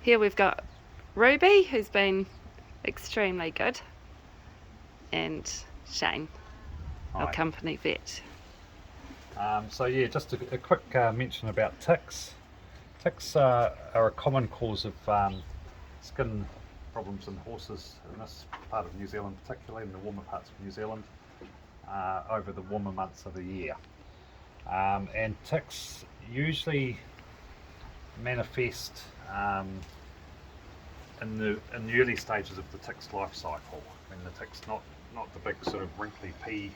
Here we've got Ruby, who's been extremely good, and Shane, our Hi. company vet. So yeah, just a quick mention about ticks. Ticks are a common cause of skin problems in horses in this part of New Zealand, particularly in the warmer parts of New Zealand, over the warmer months of the year. And ticks usually manifest in the early stages of the tick's life cycle, when the tick's not the big sort of wrinkly pea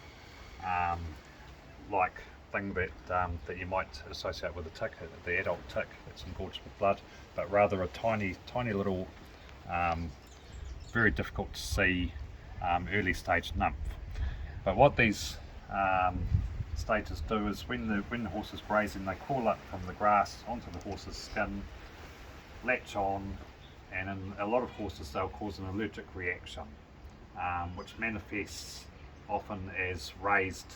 like thing that you might associate with a tick, the adult tick that's engorged with blood, but rather a tiny little, very difficult to see early stage nymph. But what these stages do is when the horse is grazing, they crawl up from the grass onto the horse's skin, latch on, and in a lot of horses they'll cause an allergic reaction, which manifests often as raised,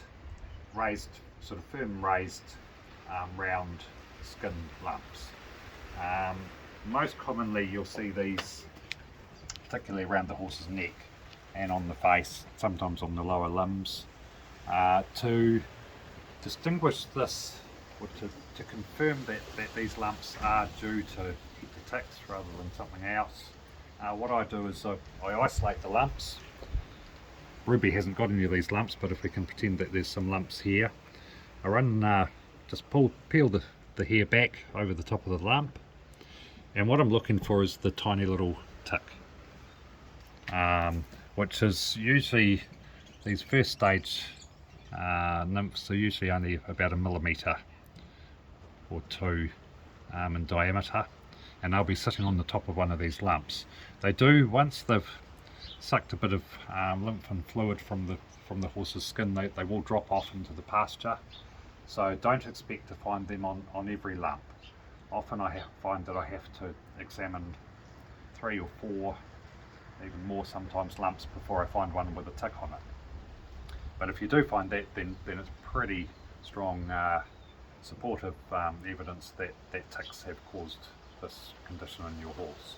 sort of firm raised, round skin lumps. Most commonly you'll see these particularly around the horse's neck and on the face, sometimes on the lower limbs. To distinguish this, or to confirm that these lumps are due to ticks rather than something else, what I do is I isolate the lumps. Ruby hasn't got any of these lumps, but if we can pretend that there's some lumps here, I run, just peel the hair back over the top of the lump, and what I'm looking for is the tiny little tick, which is usually, these first stage nymphs are usually only about 1 millimetre or 2 in diameter, and they'll be sitting on the top of one of these lumps. They do, once they've sucked a bit of lymph and fluid from the horse's skin, they will drop off into the pasture. So don't expect to find them on every lump. Often I find that I have to examine 3 or 4, even more sometimes, lumps before I find one with a tick on it. But if you do find that, then it's pretty strong supportive evidence that ticks have caused this condition in your horse.